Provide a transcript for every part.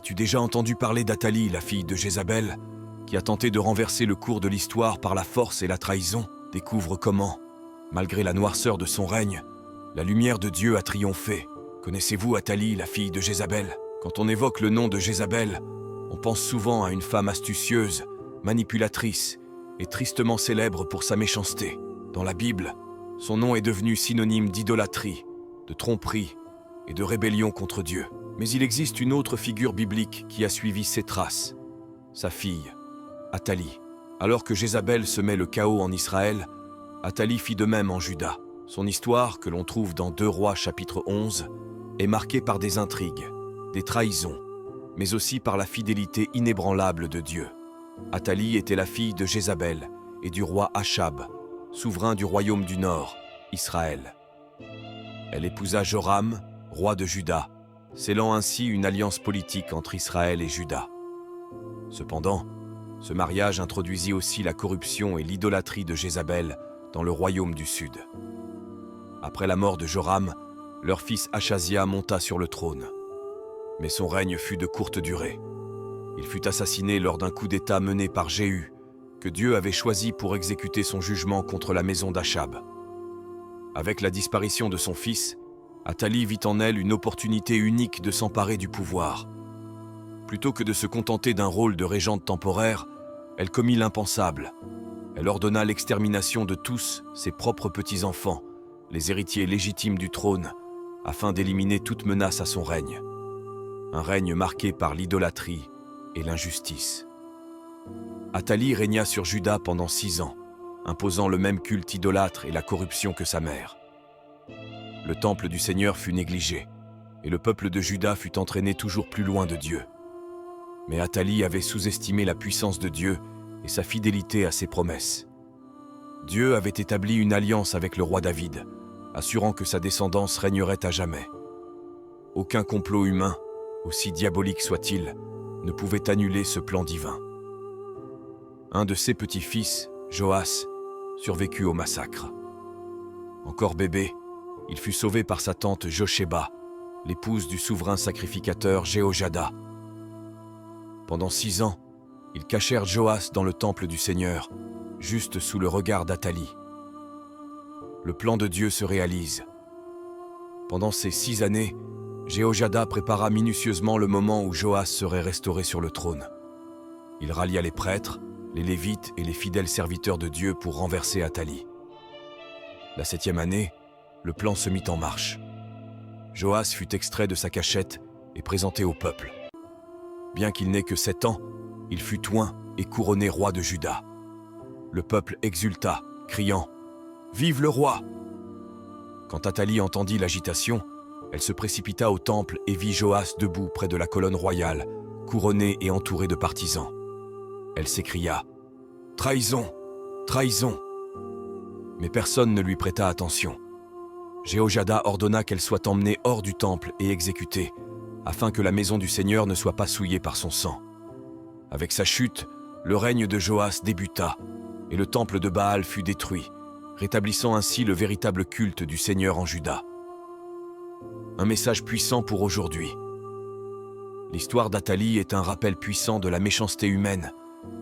As-tu déjà entendu parler d'Athalie, la fille de Jézabel, qui a tenté de renverser le cours de l'histoire par la force et la trahison? Découvre comment, malgré la noirceur de son règne, la lumière de Dieu a triomphé. Connaissez-vous Athalie, la fille de Jézabel? Quand on évoque le nom de Jézabel, on pense souvent à une femme astucieuse, manipulatrice et tristement célèbre pour sa méchanceté. Dans la Bible, son nom est devenu synonyme d'idolâtrie, de tromperie et de rébellion contre Dieu. Mais il existe une autre figure biblique qui a suivi ses traces, sa fille, Athalie. Alors que Jézabel semait le chaos en Israël, Athalie fit de même en Juda. Son histoire, que l'on trouve dans 2 Rois chapitre 11, est marquée par des intrigues, des trahisons, mais aussi par la fidélité inébranlable de Dieu. Athalie était la fille de Jézabel et du roi Achab, souverain du royaume du Nord, Israël. Elle épousa Joram, roi de Juda, scellant ainsi une alliance politique entre Israël et Juda. Cependant, ce mariage introduisit aussi la corruption et l'idolâtrie de Jézabel dans le royaume du Sud. Après la mort de Joram, leur fils Achazia monta sur le trône. Mais son règne fut de courte durée. Il fut assassiné lors d'un coup d'État mené par Jéhu, que Dieu avait choisi pour exécuter son jugement contre la maison d'Achab. Avec la disparition de son fils, Athalie vit en elle une opportunité unique de s'emparer du pouvoir. Plutôt que de se contenter d'un rôle de régente temporaire, elle commit l'impensable. Elle ordonna l'extermination de tous ses propres petits-enfants, les héritiers légitimes du trône, afin d'éliminer toute menace à son règne. Un règne marqué par l'idolâtrie et l'injustice. Athalie régna sur Juda pendant 6 ans, imposant le même culte idolâtre et la corruption que sa mère. Le temple du Seigneur fut négligé, et le peuple de Juda fut entraîné toujours plus loin de Dieu. Mais Athalie avait sous-estimé la puissance de Dieu et sa fidélité à ses promesses. Dieu avait établi une alliance avec le roi David, assurant que sa descendance régnerait à jamais. Aucun complot humain, aussi diabolique soit-il, ne pouvait annuler ce plan divin. Un de ses petits-fils, Joas, survécut au massacre. Encore bébé, il fut sauvé par sa tante Josheba, l'épouse du souverain sacrificateur Jéhojada. Pendant 6 ans, ils cachèrent Joas dans le temple du Seigneur, juste sous le regard d'Athalie. Le plan de Dieu se réalise. Pendant ces 6 années, Jéhojada prépara minutieusement le moment où Joas serait restauré sur le trône. Il rallia les prêtres, les Lévites et les fidèles serviteurs de Dieu pour renverser Athalie. La 7e année, le plan se mit en marche. Joas fut extrait de sa cachette et présenté au peuple. Bien qu'il n'ait que 7 ans, il fut oint et couronné roi de Juda. Le peuple exulta, criant « Vive le roi !» Quand Athalie entendit l'agitation, elle se précipita au temple et vit Joas debout près de la colonne royale, couronné et entouré de partisans. Elle s'écria « Trahison! Trahison !» Mais personne ne lui prêta attention. Jéhojada ordonna qu'elle soit emmenée hors du temple et exécutée, afin que la maison du Seigneur ne soit pas souillée par son sang. Avec sa chute, le règne de Joas débuta, et le temple de Baal fut détruit, rétablissant ainsi le véritable culte du Seigneur en Juda. Un message puissant pour aujourd'hui. L'histoire d'Athalie est un rappel puissant de la méchanceté humaine,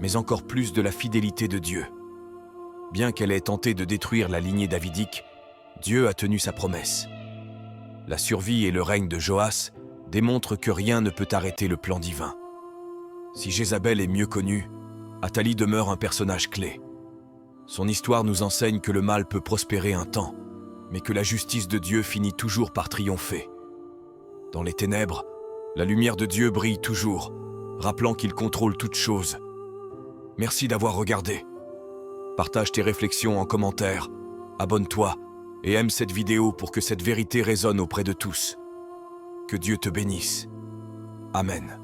mais encore plus de la fidélité de Dieu. Bien qu'elle ait tenté de détruire la lignée davidique, Dieu a tenu sa promesse. La survie et le règne de Joas démontrent que rien ne peut arrêter le plan divin. Si Jézabel est mieux connue, Athalie demeure un personnage clé. Son histoire nous enseigne que le mal peut prospérer un temps, mais que la justice de Dieu finit toujours par triompher. Dans les ténèbres, la lumière de Dieu brille toujours, rappelant qu'il contrôle toutes choses. Merci d'avoir regardé. Partage tes réflexions en commentaire, abonne-toi et aime cette vidéo pour que cette vérité résonne auprès de tous. Que Dieu te bénisse. Amen.